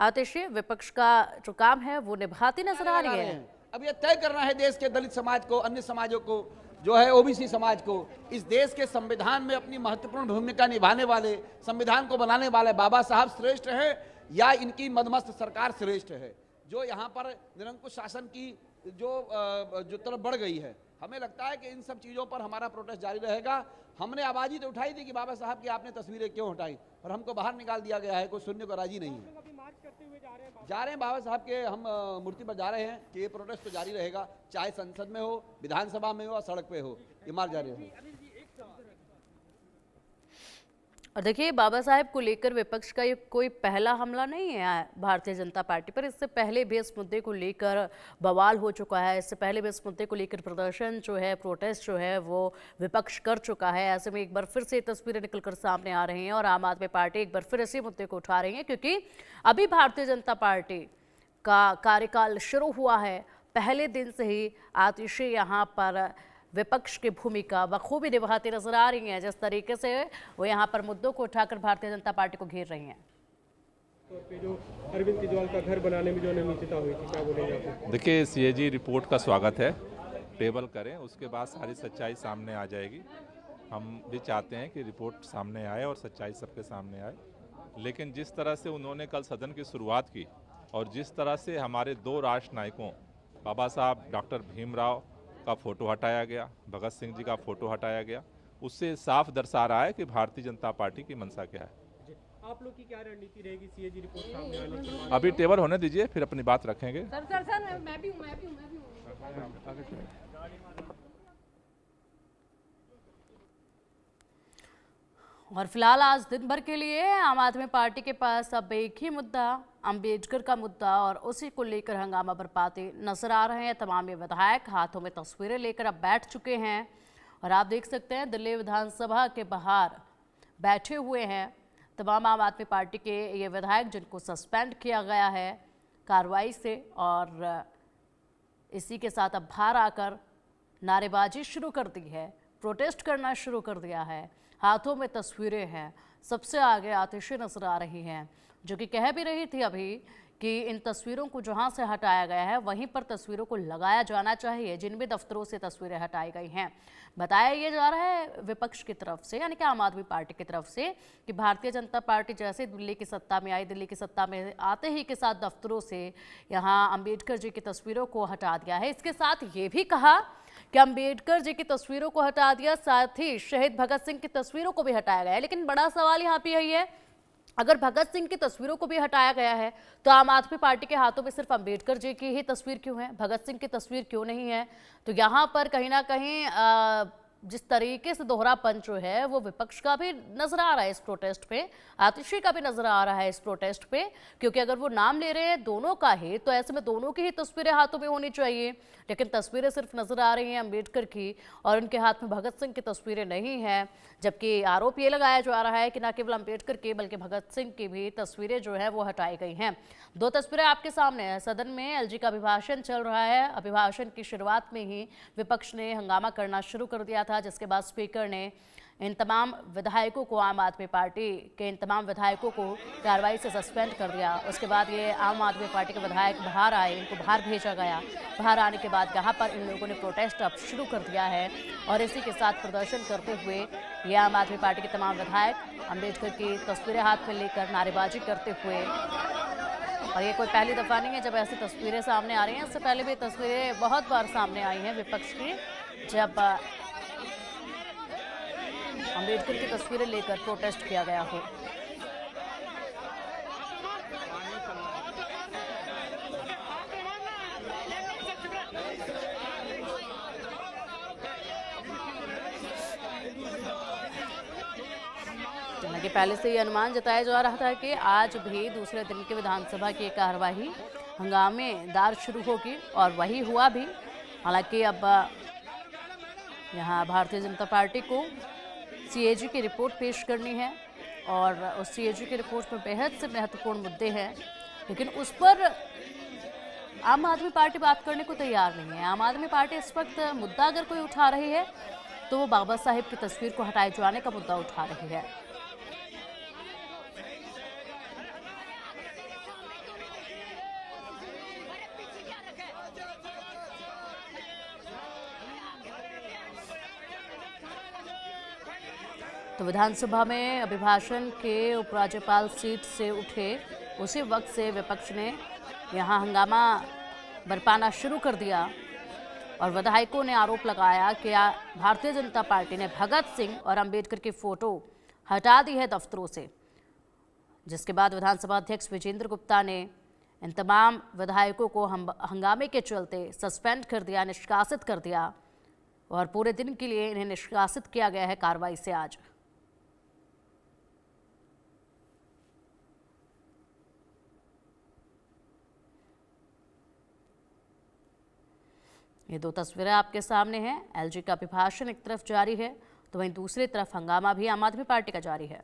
आतिशी विपक्ष का जो काम है वो निभाती नजर आ रही है। अब ये तय करना है देश के दलित समाज को, अन्य समाजों को, जो है ओबीसी समाज को, इस देश के संविधान में अपनी महत्वपूर्ण भूमिका निभाने वाले, संविधान को बनाने वाले बाबा साहब श्रेष्ठ है या इनकी मदमस्त सरकार श्रेष्ठ है, जो यहाँ पर निरंकुश शासन की जो तरफ बढ़ गई है। हमें लगता है कि इन सब चीज़ों पर हमारा प्रोटेस्ट जारी रहेगा। हमने आवाज़ ही तो उठाई थी कि बाबा साहब की आपने तस्वीरें क्यों हटाई, और हमको बाहर निकाल दिया गया है, कोई सुनने को राजी नहीं है। जा रहे हैं बाबा साहब के हम मूर्ति पर जा रहे हैं कि ये प्रोटेस्ट तो जारी रहेगा, चाहे संसद में हो, विधानसभा में हो, और सड़क पे हो, ये मार्च जारी रहेगा। और देखिए, बाबा साहेब को लेकर विपक्ष का ये कोई पहला हमला नहीं है भारतीय जनता पार्टी पर। इससे पहले भी इस मुद्दे को लेकर बवाल हो चुका है, इससे पहले भी इस मुद्दे को लेकर प्रदर्शन जो है, प्रोटेस्ट जो है वो विपक्ष कर चुका है। ऐसे में एक बार फिर से तस्वीरें निकलकर सामने आ रही हैं और आम आदमी पार्टी एक बार फिर इसी मुद्दे को उठा रही है, क्योंकि अभी भारतीय जनता पार्टी का कार्यकाल शुरू हुआ है। पहले दिन से ही आतिशी यहाँ पर विपक्ष की भूमिका बखूबी निभाती नजर आ रही हैं। जिस तरीके से वो यहाँ पर मुद्दों को उठाकर भारतीय जनता पार्टी को घेर रही हैं। तो जो अरविंद केजरीवाल का घर बनाने में जो अनियमितता हुई थी, क्या बोलेंगे आप? देखिए, सीएजी रिपोर्ट का स्वागत है, टेबल करें, उसके बाद सारी सच्चाई सामने आ जाएगी। हम भी चाहते हैं कि रिपोर्ट सामने आए और सच्चाई सबके सामने आए, लेकिन जिस तरह से उन्होंने कल सदन की शुरुआत की और जिस तरह से हमारे दो राष्ट्र नायकों बाबा साहब डॉक्टर भीमराव का फोटो हटाया गया, भगत सिंह जी का फोटो हटाया गया, उससे साफ दर्शा रहा है कि भारतीय जनता पार्टी की मंशा क्या है। आप लोग की क्या रणनीति रहेगी सीएजी रिपोर्ट सामने आने के बाद? अभी टेबल होने दीजिए, फिर अपनी बात रखेंगे। सर मैं भी हूं। और फिलहाल आज दिन भर के लिए आम आदमी पार्टी के पास अब एक ही मुद्दा, अंबेडकर का मुद्दा, और उसी को लेकर हंगामा बरपाते नजर आ रहे हैं। तमाम ये विधायक हाथों में तस्वीरें लेकर अब बैठ चुके हैं और आप देख सकते हैं दिल्ली विधानसभा के बाहर बैठे हुए हैं तमाम आम आदमी पार्टी के ये विधायक, जिनको सस्पेंड किया गया है कार्रवाई से, और इसी के साथ अब बाहर आकर नारेबाजी शुरू कर दी है, प्रोटेस्ट करना शुरू कर दिया है। हाथों में तस्वीरें हैं, सबसे आगे आतिशी नजर आ रही हैं, जो कि कह भी रही थी अभी कि इन तस्वीरों को जहां से हटाया गया है वहीं पर तस्वीरों को लगाया जाना चाहिए, जिन भी दफ्तरों से तस्वीरें हटाई गई हैं। बताया ये जा रहा है विपक्ष की तरफ से, यानी कि आम आदमी पार्टी की तरफ से, कि भारतीय जनता पार्टी जैसे दिल्ली की सत्ता में आई, दिल्ली की सत्ता में आते ही के साथ दफ्तरों से यहाँ अंबेडकर जी की तस्वीरों को हटा दिया है। इसके साथ ये भी कहा कि अंबेडकर जी की तस्वीरों को हटा दिया, साथ ही शहीद भगत सिंह की तस्वीरों को भी हटाया गया है। लेकिन बड़ा सवाल यहाँ पे यही है, अगर भगत सिंह की तस्वीरों को भी हटाया गया है तो आम आदमी पार्टी के हाथों में सिर्फ अंबेडकर जी की ही तस्वीर क्यों है, भगत सिंह की तस्वीर क्यों नहीं है? तो यहाँ पर कहीं ना कहीं जिस तरीके से दोहरापन जो है वो विपक्ष का भी नजर आ रहा है इस प्रोटेस्ट पे, आतिशी का भी नजर आ रहा है इस प्रोटेस्ट पे, क्योंकि अगर वो नाम ले रहे हैं दोनों का ही, तो ऐसे में दोनों की ही तस्वीरें हाथों में होनी चाहिए। लेकिन तस्वीरें सिर्फ नजर आ रही हैं अंबेडकर की और उनके हाथ में भगत सिंह की तस्वीरें नहीं हैं, जबकि आरोप ये लगाया जा रहा है कि न केवल अंबेडकर की बल्कि भगत सिंह की भी तस्वीरें जो है वो हटाई गई हैं। दो तस्वीरें आपके सामने हैं, सदन में एलजी का अभिभाषण चल रहा है। अभिभाषण की शुरुआत में ही विपक्ष ने हंगामा करना शुरू कर दिया था, जिसके बाद स्पीकर ने इन तमाम विधायकों को, आम आदमी पार्टी के इन तमाम विधायकों को कार्रवाई से सस्पेंड कर दिया। उसके बाद ये आम आदमी पार्टी के विधायक बाहर आए, इनको बाहर भेजा गया। बाहर आने के बाद यहाँ पर इन लोगों ने प्रोटेस्ट अब शुरू कर दिया है और इसी के साथ प्रदर्शन करते हुए ये आम आदमी पार्टी के तमाम विधायक अंबेडकर की तस्वीरें हाथ में लेकर नारेबाजी करते हुए, और ये कोई पहली दफ़ा नहीं है जब ऐसी तस्वीरें सामने आ रही हैं। इससे पहले भी तस्वीरें बहुत बार सामने आई हैं विपक्ष की, जब अंबेडकर की तस्वीरें लेकर प्रोटेस्ट किया गया हो। हालांकि पहले से ये अनुमान जताया जा रहा था कि आज भी दूसरे दिन की विधानसभा की कार्यवाही हंगामेदार शुरू होगी और वही हुआ भी। हालांकि अब यहाँ भारतीय जनता पार्टी को सीएजी की रिपोर्ट पेश करनी है और उस सीएजी की रिपोर्ट में बेहद से महत्वपूर्ण मुद्दे हैं, लेकिन उस पर आम आदमी पार्टी बात करने को तैयार नहीं है। आम आदमी पार्टी इस वक्त मुद्दा अगर कोई उठा रही है तो वो बाबा साहेब की तस्वीर को हटाए जाने का मुद्दा उठा रही है। तो विधानसभा में अभिभाषण के उपराज्यपाल सीट से उठे उसी वक्त से विपक्ष ने यहां हंगामा बरपाना शुरू कर दिया और विधायकों ने आरोप लगाया कि भारतीय जनता पार्टी ने भगत सिंह और अंबेडकर की फोटो हटा दी है दफ्तरों से, जिसके बाद विधानसभा अध्यक्ष विजेंद्र गुप्ता ने इन तमाम विधायकों को हंगामे के चलते सस्पेंड कर दिया, निष्कासित कर दिया और पूरे दिन के लिए इन्हें निष्कासित किया गया है कार्रवाई से। आज ये दो तस्वीरें आपके सामने हैं। एलजी का अभिभाषण एक तरफ जारी है तो वहीं दूसरी तरफ हंगामा भी आम आदमी पार्टी का जारी है।